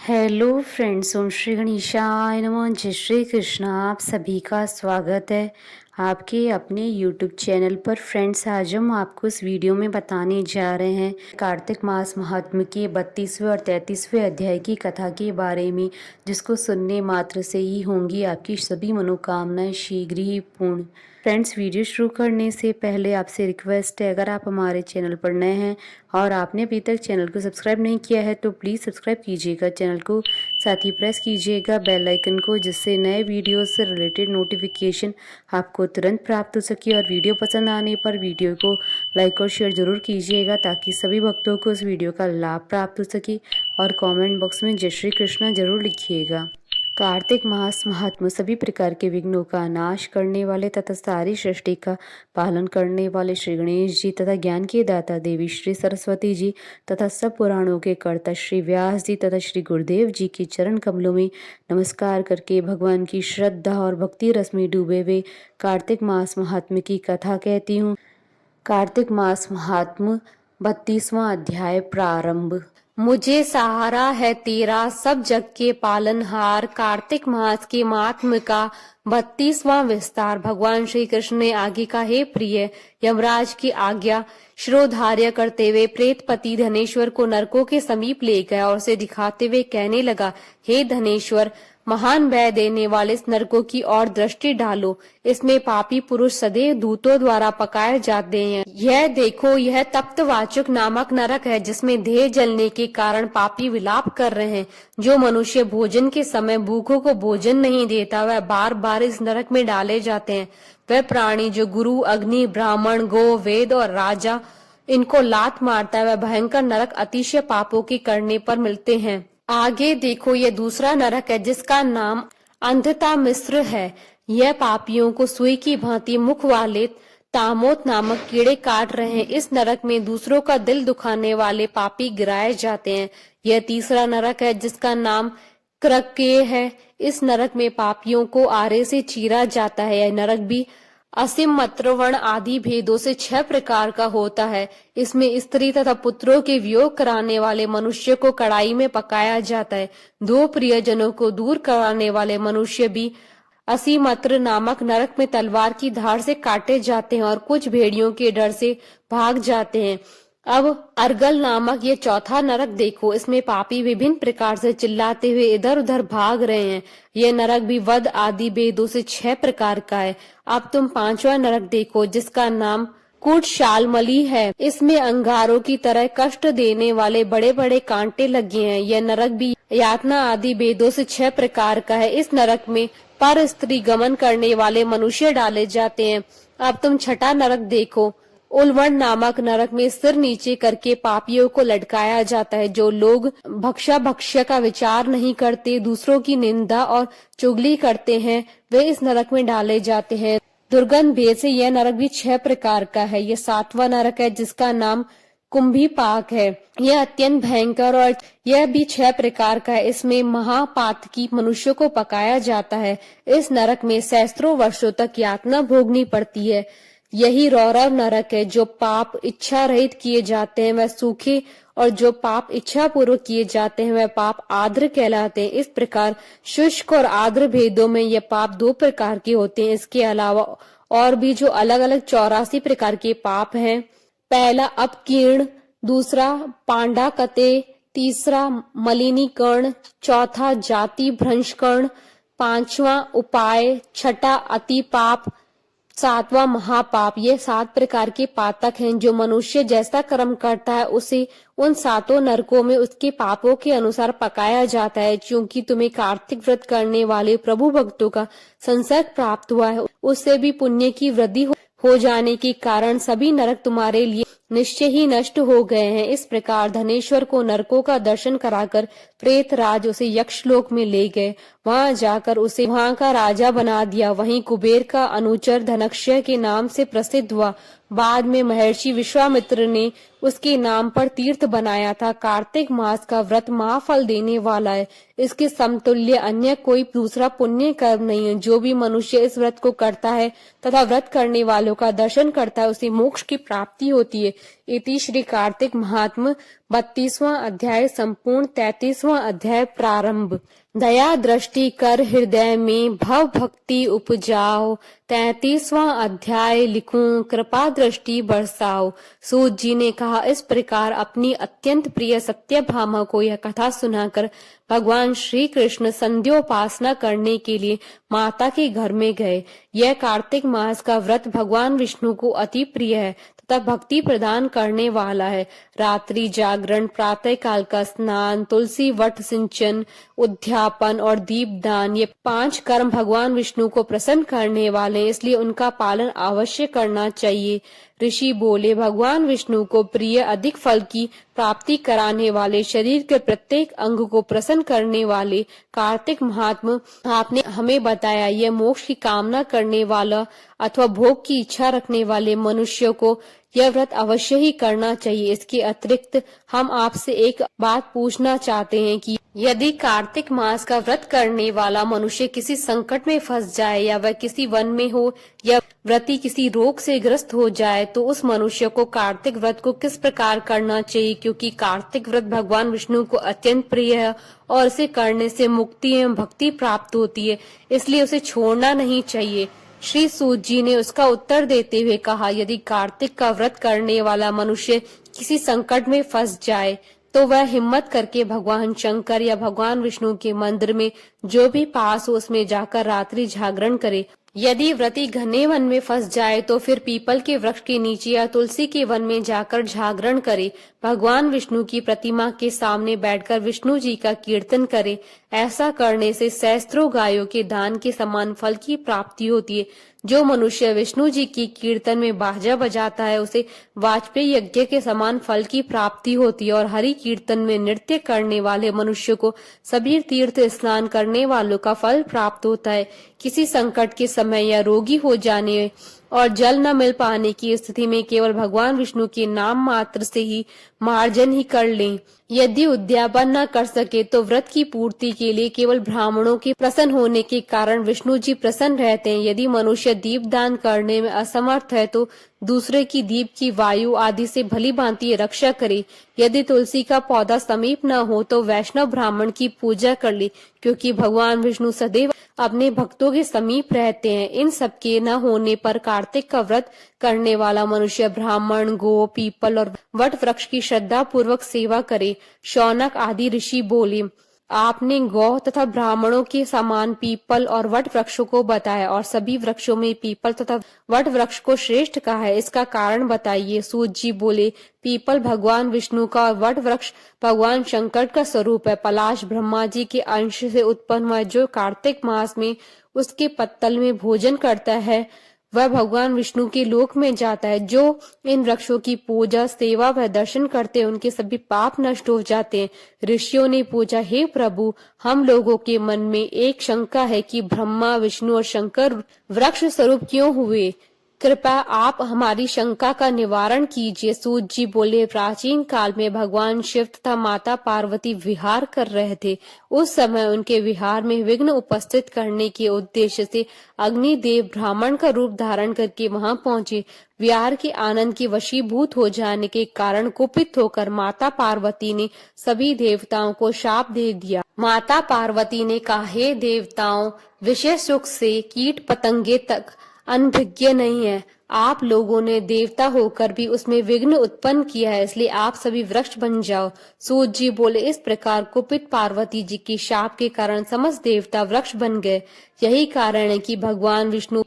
Hello friends, ओम श्री गणेशाय नमः। जय श्री कृष्ण। आप सभी का स्वागत है आपके अपने यूट्यूब चैनल पर। फ्रेंड्स, आज हम आपको इस वीडियो में बताने जा रहे हैं कार्तिक मास महात्म्य के 32वें और 33वें अध्याय की कथा के बारे में, जिसको सुनने मात्र से ही होंगी आपकी सभी मनोकामनाएं शीघ्र ही पूर्ण। फ्रेंड्स, वीडियो शुरू करने से पहले आपसे रिक्वेस्ट है, अगर आप हमारे चैनल पर नए हैं और आपने अभी तक चैनल को सब्सक्राइब नहीं किया है तो प्लीज़ सब्सक्राइब कीजिएगा चैनल को, साथ ही प्रेस कीजिएगा बेल आइकन को, जिससे नए वीडियो से रिलेटेड नोटिफिकेशन आपको तुरंत प्राप्त हो सके। और वीडियो पसंद आने पर वीडियो को लाइक और शेयर जरूर कीजिएगा, ताकि सभी भक्तों को इस वीडियो का लाभ प्राप्त हो सके। और कमेंट बॉक्स में जय श्री कृष्णा जरूर लिखिएगा। कार्तिक मास महात्म्य सभी प्रकार के विघ्नों का नाश करने वाले तथा सारी सृष्टि का पालन करने वाले श्री गणेश जी तथा ज्ञान के दाता देवी श्री सरस्वती जी तथा सब पुराणों के कर्ता श्री व्यास जी तथा श्री गुरुदेव जी के चरण कमलों में नमस्कार करके भगवान की श्रद्धा और भक्ति रस में डूबे हुए कार्तिक मास महात्म्य की कथा कहती हूँ। कार्तिक मास महात्म्य 32वां अध्याय प्रारंभ। मुझे सहारा है तेरा सब जग के पालनहार। कार्तिक मास के महात्म्य का 32वां विस्तार। भगवान श्री कृष्ण ने आगे का, हे प्रिय, यमराज की आज्ञा शिरोधार्य करते हुए प्रेतपति धनेश्वर को नरकों के समीप ले गया और उसे दिखाते हुए कहने लगा, हे धनेश्वर, महान भय देने वाले इस नरकों की ओर दृष्टि डालो। इसमें पापी पुरुष सदैव दूतों द्वारा पकाए जाते हैं। यह देखो, यह तप्तवाचक नामक नरक है, जिसमें देह जलने के कारण पापी विलाप कर रहे हैं। जो मनुष्य भोजन के समय भूखों को भोजन नहीं देता, वह बार बार इस नरक में डाले जाते हैं। वह प्राणी जो गुरु, अग्नि, ब्राह्मण, गो, वेद और राजा इनको लात मारता है, वह भयंकर नरक अतिशय पापों के करने पर मिलते हैं। आगे देखो, यह दूसरा नरक है, जिसका नाम अंधता मिश्र है। यह पापियों को सुई की भांति मुख वाले तामोत नामक कीड़े काट रहे हैं। इस नरक में दूसरों का दिल दुखाने वाले पापी गिराए जाते हैं। यह तीसरा नरक है, जिसका नाम क्रकेय है। इस नरक में पापियों को आरे से चीरा जाता है। यह नरक भी असीम मत्रवर्ण आदि भेदों से 6 प्रकार का होता है। इसमें स्त्री तथा पुत्रों के वियोग कराने वाले मनुष्य को कड़ाई में पकाया जाता है। 2 प्रियजनों को दूर कराने वाले मनुष्य भी असीमत्र नामक नरक में तलवार की धार से काटे जाते हैं और कुछ भेड़ियों के डर से भाग जाते हैं। अब अर्गल नामक ये चौथा नरक देखो। इसमें पापी विभिन्न प्रकार से चिल्लाते हुए इधर उधर भाग रहे हैं। ये नरक भी वध आदि भेदों से 6 प्रकार का है। अब तुम 5वां नरक देखो, जिसका नाम कुटशालमली है। इसमें अंगारों की तरह कष्ट देने वाले बड़े बड़े कांटे लगे हैं। यह नरक भी यातना आदि भेदों से 6 प्रकार का है। इस नरक में पर स्त्री गमन करने वाले मनुष्य डाले जाते हैं। अब तुम 6वां नरक देखो। उल्वण नामक नरक में सिर नीचे करके पापियों को लटकाया जाता है। जो लोग भक्ष्य का विचार नहीं करते, दूसरों की निंदा और चुगली करते हैं, वे इस नरक में डाले जाते हैं। दुर्गंध भेद से यह नरक भी 6 प्रकार का है। यह 7वां नरक है, जिसका नाम कुंभी पाक है। यह अत्यंत भयंकर और यह भी 6 प्रकार का है। इसमें महापातकी मनुष्य को पकाया जाता है। इस नरक में सहस्त्रों वर्षों तक यातना भोगनी पड़ती है। यही रौरव नरक है। जो पाप इच्छा रहित किए जाते हैं वह सूखे, और जो पाप इच्छा पूर्वक किए जाते हैं वह पाप आर्द्र कहलाते हैं। इस प्रकार शुष्क और आर्द्र भेदों में ये पाप 2 प्रकार के होते हैं। इसके अलावा और भी जो अलग अलग 84 प्रकार के पाप हैं। पहला अपकीर्ण, दूसरा पांडाकते, तीसरा मलिनीकर्ण, चौथा जाति भ्रंशकर्ण, 5वां उपाय, 6ठा अति पाप, 7वां महापाप। ये 7 प्रकार के पातक हैं। जो मनुष्य जैसा कर्म करता है उसे उन 7 नरकों में उसके पापों के अनुसार पकाया जाता है। क्योंकि तुम्हें कार्तिक व्रत करने वाले प्रभु भक्तों का संसर्ग प्राप्त हुआ है, उससे भी पुण्य की वृद्धि हो जाने के कारण सभी नरक तुम्हारे लिए निश्चय ही नष्ट हो गए हैं। इस प्रकार धनेश्वर को नरकों का दर्शन कराकर प्रेतराज उसे यक्षलोक में ले गए। वहां जाकर उसे वहां का राजा बना दिया। वहीं कुबेर का अनुचर धनक्षय के नाम से प्रसिद्ध हुआ। बाद में महर्षि विश्वामित्र ने उसके नाम पर तीर्थ बनाया था। कार्तिक मास का व्रत महाफल देने वाला है। इसके समतुल्य अन्य कोई दूसरा पुण्य कर्म नहीं है। जो भी मनुष्य इस व्रत को करता है तथा व्रत करने वालों का दर्शन करता है, उसे मोक्ष की प्राप्ति होती है। इति श्री कार्तिक महात्म 32वां अध्याय संपूर्ण। 33वां अध्याय प्रारंभ। दया दृष्टि कर हृदय में भव भक्ति उपजाओ। 33वां अध्याय लिखूं कृपा दृष्टि बरसाओ। सूत जी ने कहा, इस प्रकार अपनी अत्यंत प्रिय सत्यभामा को यह कथा सुनाकर भगवान श्री कृष्ण संध्योपासना करने के लिए माता के घर में गए। यह कार्तिक मास का व्रत भगवान विष्णु को अति प्रिय है तथा भक्ति प्रदान करने वाला है। रात्रि जागरण, प्रातः काल का स्नान, तुलसी वट सिंचन, उद्यापन और दीपदान, ये 5 कर्म भगवान विष्णु को प्रसन्न करने वाले, इसलिए उनका पालन अवश्य करना चाहिए। ऋषि बोले, भगवान विष्णु को प्रिय, अधिक फल की प्राप्ति कराने वाले, शरीर के प्रत्येक अंग को प्रसन्न करने वाले कार्तिक महात्मा आपने हमें बताया। यह मोक्ष की कामना करने वाला अथवा भोग की इच्छा रखने वाले मनुष्य को यह व्रत अवश्य ही करना चाहिए। इसके अतिरिक्त हम आपसे एक बात पूछना चाहते हैं कि यदि कार्तिक मास का व्रत करने वाला मनुष्य किसी संकट में फंस जाए या वह किसी वन में हो या व्रती किसी रोग से ग्रस्त हो जाए तो उस मनुष्य को कार्तिक व्रत को किस प्रकार करना चाहिए, क्योंकि कार्तिक व्रत भगवान विष्णु को अत्यंत प्रिय है और इसे करने से मुक्ति एवं भक्ति प्राप्त होती है, इसलिए उसे छोड़ना नहीं चाहिए। श्री सूत जी ने उसका उत्तर देते हुए कहा, यदि कार्तिक का व्रत करने वाला मनुष्य किसी संकट में फंस जाए तो वह हिम्मत करके भगवान शंकर या भगवान विष्णु के मंदिर में जो भी पास हो उसमें जाकर रात्रि जागरण करे। यदि व्रती घने वन में फंस जाए तो फिर पीपल के वृक्ष के नीचे या तुलसी के वन में जाकर जागरण करे। भगवान विष्णु की प्रतिमा के सामने बैठकर विष्णु जी का कीर्तन करे। ऐसा करने से सहस्त्रों गायों के दान के समान फल की प्राप्ति होती है। जो मनुष्य विष्णु जी की कीर्तन में बाजा बजाता है उसे वाजपेयी यज्ञ के समान फल की प्राप्ति होती है और हरि कीर्तन में नृत्य करने वाले मनुष्य को सभी तीर्थ स्नान करने वालों का फल प्राप्त होता है। किसी संकट के समय या रोगी हो जाने और जल न मिल पाने की स्थिति में केवल भगवान विष्णु के नाम मात्र से ही मार्जन ही कर लें। यदि उद्यापन न कर सके तो व्रत की पूर्ति के लिए केवल ब्राह्मणों के प्रसन्न होने के कारण विष्णु जी प्रसन्न रहते हैं। यदि मनुष्य दीप दान करने में असमर्थ है तो दूसरे की दीप की वायु आदि से भली भांति रक्षा करे। यदि तुलसी का पौधा समीप न हो तो वैष्णव ब्राह्मण की पूजा कर ले, क्योंकि भगवान विष्णु सदैव अपने भक्तों के समीप रहते हैं। इन सब के न होने पर कार्तिक का व्रत करने वाला मनुष्य ब्राह्मण, गो, पीपल और वट वृक्ष की श्रद्धा पूर्वक सेवा करे। शौनक आदि ऋषि बोले, आपने गौ तथा ब्राह्मणों के समान पीपल और वट वृक्षों को बताया और सभी वृक्षों में पीपल तथा वट वृक्ष को श्रेष्ठ कहा है, इसका कारण बताइए। सूत जी बोले, पीपल भगवान विष्णु का और वट वृक्ष भगवान शंकर का स्वरूप है। पलाश ब्रह्मा जी के अंश से उत्पन्न हुआ, जो कार्तिक मास में उसके पत्तल में भोजन करता है वह भगवान विष्णु के लोक में जाता है। जो इन वृक्षों की पूजा, सेवा व दर्शन करते हैं उनके सभी पाप नष्ट हो जाते हैं। ऋषियों ने पूछा, हे प्रभु, हम लोगों के मन में एक शंका है कि ब्रह्मा, विष्णु और शंकर वृक्ष स्वरूप क्यों हुए? कृपया आप हमारी शंका का निवारण कीजिए। सूत जी बोले, प्राचीन काल में भगवान शिव तथा माता पार्वती विहार कर रहे थे। उस समय उनके विहार में विघ्न उपस्थित करने के उद्देश्य से अग्निदेव ब्राह्मण का रूप धारण करके वहां पहुंचे। विहार के आनंद की वशीभूत हो जाने के कारण कुपित होकर माता पार्वती ने सभी देवताओं को शाप दे दिया। माता पार्वती ने कहा, हे देवताओं, विषय सुख से कीट पतंगे तक अनभिज्ञ नहीं है। आप लोगों ने देवता होकर भी उसमें विघ्न उत्पन्न किया है, इसलिए आप सभी वृक्ष बन जाओ। सूत जी बोले, इस प्रकार कुपित पार्वती जी की शाप के कारण समस्त देवता वृक्ष बन गए। यही कारण है कि भगवान विष्णु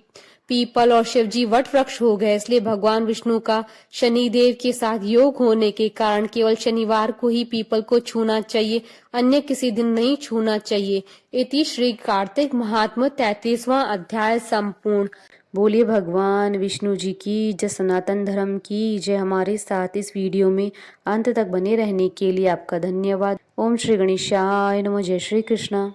पीपल और शिव जी वट वृक्ष हो गए। इसलिए भगवान विष्णु का शनिदेव के साथ योग होने के कारण केवल शनिवार को ही पीपल को छूना चाहिए, अन्य किसी दिन नहीं छूना चाहिए। इति श्री कार्तिक महात्म्य 33वां अध्याय संपूर्ण। बोलिए भगवान विष्णु जी की जय, सनातन धर्म की जय। हमारे साथ इस वीडियो में अंत तक बने रहने के लिए आपका धन्यवाद। ओम श्री गणेशाय नमः। जय श्री कृष्णा।